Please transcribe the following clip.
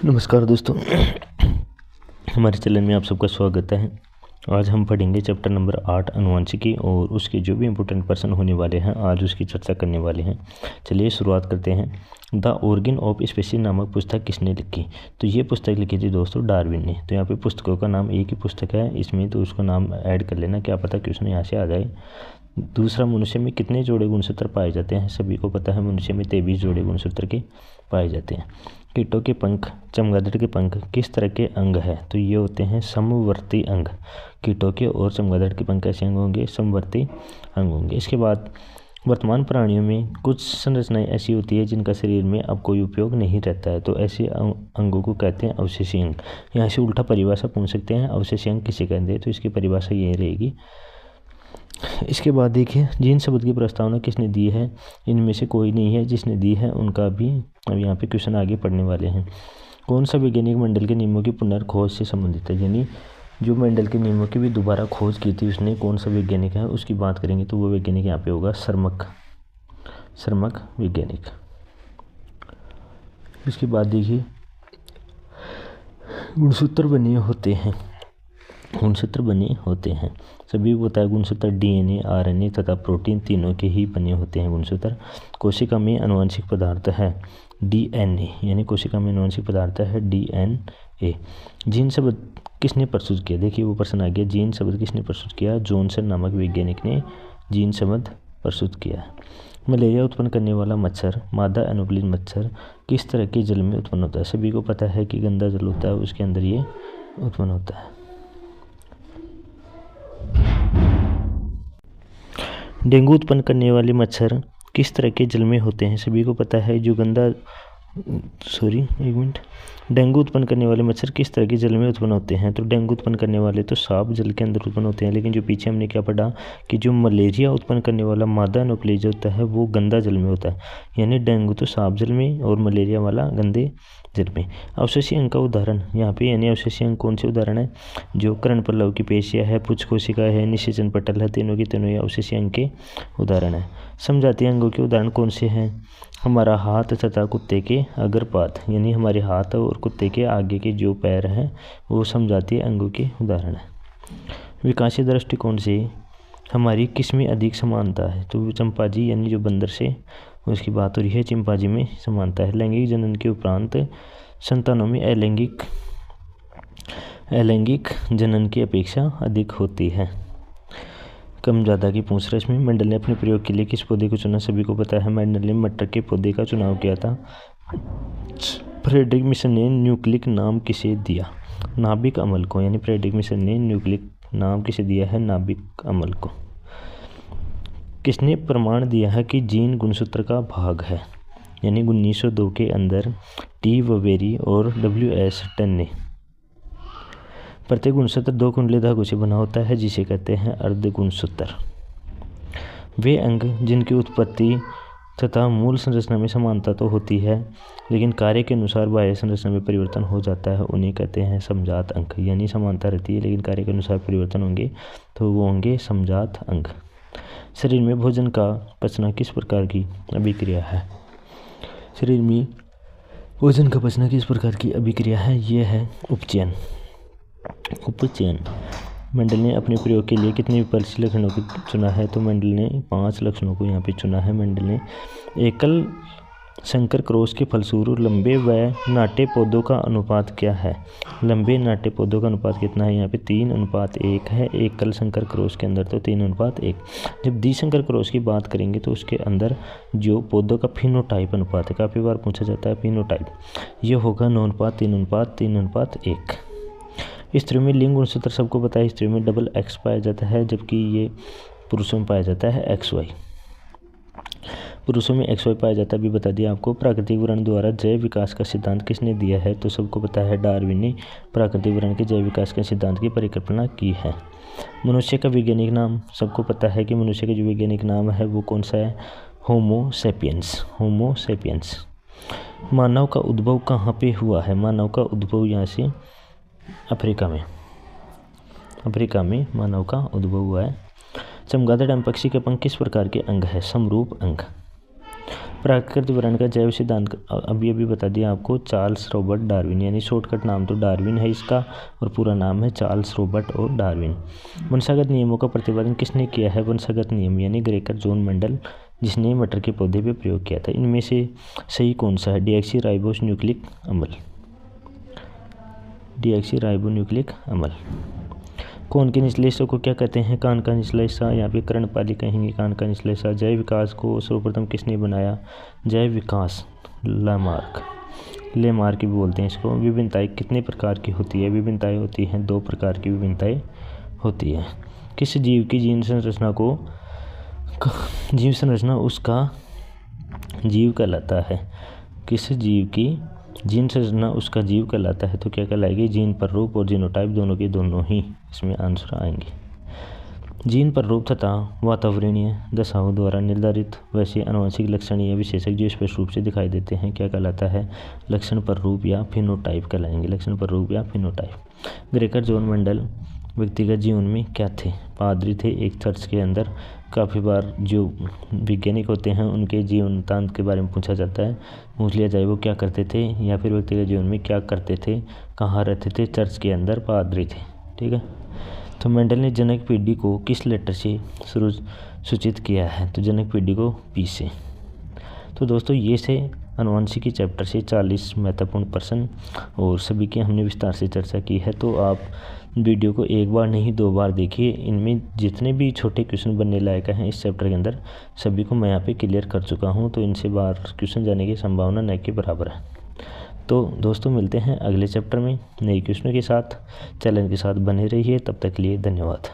नमस्कार दोस्तों, हमारे चैनल में आप सबका स्वागत है। आज हम पढ़ेंगे चैप्टर नंबर 8 अनुवांशिकी और उसके जो भी इम्पोर्टेंट पर्सन होने वाले हैं आज उसकी चर्चा करने वाले हैं। चलिए शुरुआत करते हैं। द ऑर्गन ऑफ स्पीशीज नामक पुस्तक किसने लिखी? तो ये पुस्तक लिखी थी दोस्तों डार्विन ने। तो यहाँ पे पुस्तकों का नाम एक ही पुस्तक है इसमें, तो उसका नाम ऐड कर लेना, क्या पता क्वेश्चन यहाँ से आ जाए। दूसरा, मनुष्य में कितने जोड़े गुणसूत्र पाए जाते हैं? सभी को पता है मनुष्य में 23 जोड़े गुणसूत्र के पाए जाते हैं। कीटों के पंख, चमगादड़ के पंख किस तरह के अंग है? तो ये होते हैं समवर्ती अंग। कीटों के और चमगादड़ के पंख कैसे अंग होंगे? समवर्ती अंग होंगे। इसके बाद वर्तमान प्राणियों में कुछ संरचनाएं ऐसी होती है जिनका शरीर में अब कोई उपयोग नहीं रहता है, तो ऐसे अंगों को कहते हैं अवशेषी अंग। यहाँ से उल्टा परिभाषा पूछ सकते हैं, अवशेषी अंग किसे कहते हैं? तो इसकी परिभाषा ये रहेगी। इसके बाद देखिए, जीन शब्द की प्रस्तावना किसने दी है? इनमें से कोई नहीं है जिसने दी है, उनका भी अब यहाँ पे क्वेश्चन आगे पढ़ने वाले हैं। कौन सा वैज्ञानिक मंडल के नियमों की पुनर्खोज से संबंधित है? यानी जो मंडल के नियमों की भी दोबारा खोज की थी उसने, कौन सा वैज्ञानिक है उसकी बात करेंगे, तो वो वैज्ञानिक यहाँ पे होगा श्रमक वैज्ञानिक। इसके बाद देखिए, गुणसूत्र बने होते हैं। सभी को पता है गुणसूत्र डीएनए, आरएनए तथा प्रोटीन तीनों के ही बने होते हैं गुणसूत्र। कोशिका में आनुवंशिक पदार्थ है डीएनए, यानी कोशिका में आनुवंशिक पदार्थ है डीएनए। जीन शब्द किसने प्रस्तुत किया? देखिए वो प्रश्न आ गया, जीन शब्द किसने प्रस्तुत किया? जॉनसन नामक वैज्ञानिक ने जीन शब्द प्रस्तुत किया। मलेरिया उत्पन्न करने वाला मच्छर, मादा एनोफ्लिस मच्छर, किस तरह के जल में उत्पन्न होता है? सभी को पता है कि गंदा जल होता है उसके अंदर ये उत्पन्न होता है। डेंगू उत्पन्न करने वाले मच्छर किस तरह के जल में होते हैं? सभी को पता है डेंगू उत्पन्न करने वाले मच्छर किस तरह के जल में उत्पन्न होते हैं? तो डेंगू उत्पन्न करने वाले तो साफ जल के अंदर उत्पन्न होते हैं, लेकिन जो पीछे हमने क्या पढ़ा कि जो मलेरिया उत्पन्न करने वाला मादा एनोफ्लिस होता है वो गंदा जल में होता है। यानी डेंगू तो साफ जल में और मलेरिया वाला गंदे जल में। अवशेषी अंग का उदाहरण यहाँ पे, यानी अवशेषी अंग कौन से उदाहरण है? जो कर्ण पल्लव की पेशिया है, पुच्छ कोशिका है, निषेचन पटल है, तीनों की तीनों अवशेषी अंग के उदाहरण है। समजातीय अंगों के उदाहरण कौन से हैं? हमारा हाथ तथा कुत्ते के अग्रपाद, यानी हमारे हाथ और कुत्ते के आगे के जो पैर हैं वो समजातीय अंगों के उदाहरण है। विकासीय दृष्टिकोण से हमारी किस में अधिक समानता है? तो चिंपांजी यानी जो बंदर से उसकी बात हो रही है, चिंपांजी में समानता है। लैंगिक जनन के उपरांत संतानों में अलैंगिक जनन की अपेक्षा अधिक होती है। कम ज़्यादा की पूछ रहा है इसमें। मेंडल ने अपने प्रयोग के लिए किस पौधे को चुना? सभी को पता है मेंडल ने मटर के पौधे का चुनाव किया था। फ्रेडरिक मिशन ने न्यूक्लिक नाम किसे दिया? नाभिक अमल को, यानी फ्रेडरिक मिशन ने न्यूक्लिक नाम किसे दिया है? नाभिक अमल को। किसने प्रमाण दिया है कि जीन गुणसूत्र का भाग है? यानी 1902 के अंदर टी ववेरी और WS टन ने। प्रत्येक गुणसूत्र 2 कुंडली धागों से बना होता है जिसे कहते हैं अर्ध गुणसूत्र। वे अंग जिनकी उत्पत्ति तथा मूल संरचना में समानता तो होती है लेकिन कार्य के अनुसार बाह्य संरचना में परिवर्तन हो जाता है, उन्हें कहते हैं समजात अंग। यानी समानता रहती है लेकिन कार्य के अनुसार परिवर्तन होंगे तो वो होंगे समजात अंग। शरीर में भोजन का पचना किस प्रकार की अभिक्रिया है? शरीर में भोजन का पचना किस प्रकार की अभिक्रिया है? ये है उपचयन। मेंडल ने अपने प्रयोग के लिए कितने विपरीत लक्षणों को चुना है? तो मेंडल ने 5 लक्षणों को यहाँ पे चुना है। मेंडल ने एकल संकर क्रॉस के फलस्वरूप लंबे व नाटे पौधों का अनुपात क्या है? लंबे नाटे पौधों का अनुपात कितना है? यहाँ पे 3:1 है। एकल संकर क्रॉस के अंदर तो 3:1। जब द्विसंकर क्रॉस की बात करेंगे तो उसके अंदर जो पौधों का फिनोटाइप अनुपात है, काफ़ी बार पूछा जाता है फिनोटाइप, ये होगा 9:3:3:1। स्त्रियों में लिंग गुणसूत्र सबको पता है, स्त्रियों में XX पाया जाता है जबकि ये पुरुषों में पाया जाता है XY। पुरुषों में XY पाया जाता है, भी बता दिया आपको। प्राकृतिक वर्ण द्वारा जैव विकास का सिद्धांत किसने दिया है? तो सबको पता है डार्विन ने प्राकृतिक वर्ण के जैव विकास के सिद्धांत की परिकल्पना की है। मनुष्य का वैज्ञानिक नाम, सबको पता है कि मनुष्य का जो वैज्ञानिक नाम है वो कौन सा है? होमो सेपियंस। मानव का उद्भव कहाँ पे हुआ है? मानव का उद्भव यहाँ से अफ्रीका में मानव का उद्भव हुआ है। चमगादड़ एवं पक्षी के पंख किस प्रकार के अंग है? समरूप अंग। प्राकृतिक वर्ण का जैव सिद्धांत अभी बता दिया आपको, चार्ल्स रॉबर्ट डार्विन, यानी शॉर्टकट नाम तो डार्विन है इसका और पूरा नाम है चार्ल्स रॉबर्ट और डार्विन। वंशागत नियमों का प्रतिपादन किसने किया है? वंशागत नियम यानी ग्रेकर जॉन मेंडल, जिसने मटर के पौधे पे प्रयोग किया था। इनमें से सही कौन सा है? डीऑक्सीराइबोन्यूक्लिक अम्ल, डीऑक्सीराइबोन्यूक्लिक अम्ल। कौन के निचले हिस्सों को क्या कहते हैं? कान का निचला हिस्सा, यहाँ पे कर्णपाली कहेंगे कान का निचला हिस्सा। जैव विकास को सर्वप्रथम किसने बनाया? जैव विकास लामार्क, लेमार्क भी बोलते हैं इसको। विभिन्नताएं कितने प्रकार की होती है? विभिन्नताएं होती हैं 2 प्रकार की विभिन्नताएं होती है। किस जीव की जीन संरचना उसका जीव कहलाता है? किस जीव की जीन संरचना उसका जीव कहलाता है? तो क्या कहलाएगी? जीन प्ररूप और जीनोटाइप, दोनों के दोनों ही इसमें आंसर आएंगे। जीन प्ररूप तथा वातावरणीय दशाओं द्वारा निर्धारित वैसे आनुवंशिक लक्षण या विशेषक जो स्पष्ट रूप से दिखाई देते हैं क्या कहलाता है? लक्षण प्ररूप या फिनोटाइप कहलाएंगे, लक्षण प्ररूप या फिनोटाइप। ग्रेकर जॉन मेंडल व्यक्तिगत जीवन में क्या थे? पादरी थे एक चर्च के अंदर। काफ़ी बार जो वैज्ञानिक होते हैं उनके जीवन वृत्तांत के बारे में पूछा जाता है, पूछ लिया जाए वो क्या करते थे या फिर व्यक्तिगत जीवन में क्या करते थे, कहाँ रहते थे? चर्च के अंदर पादरी थे। ठीक है, तो मेंडल ने जनक पीढ़ी को किस लेटर से सूचित किया है? तो जनक पीढ़ी को पी से। तो दोस्तों ये से आनुवंशिकी चैप्टर से 40 महत्वपूर्ण प्रश्न और सभी की हमने विस्तार से चर्चा की है। तो आप वीडियो को एक बार नहीं 2 बार देखिए, इनमें जितने भी छोटे क्वेश्चन बनने लायक हैं इस चैप्टर के अंदर सभी को मैं यहाँ पे क्लियर कर चुका हूँ, तो इनसे बाहर क्वेश्चन जाने की संभावना न के बराबर है। तो दोस्तों मिलते हैं अगले चैप्टर में नए क्वेश्चनों के साथ, चैनल के साथ बने रहिए, तब तक के लिए धन्यवाद।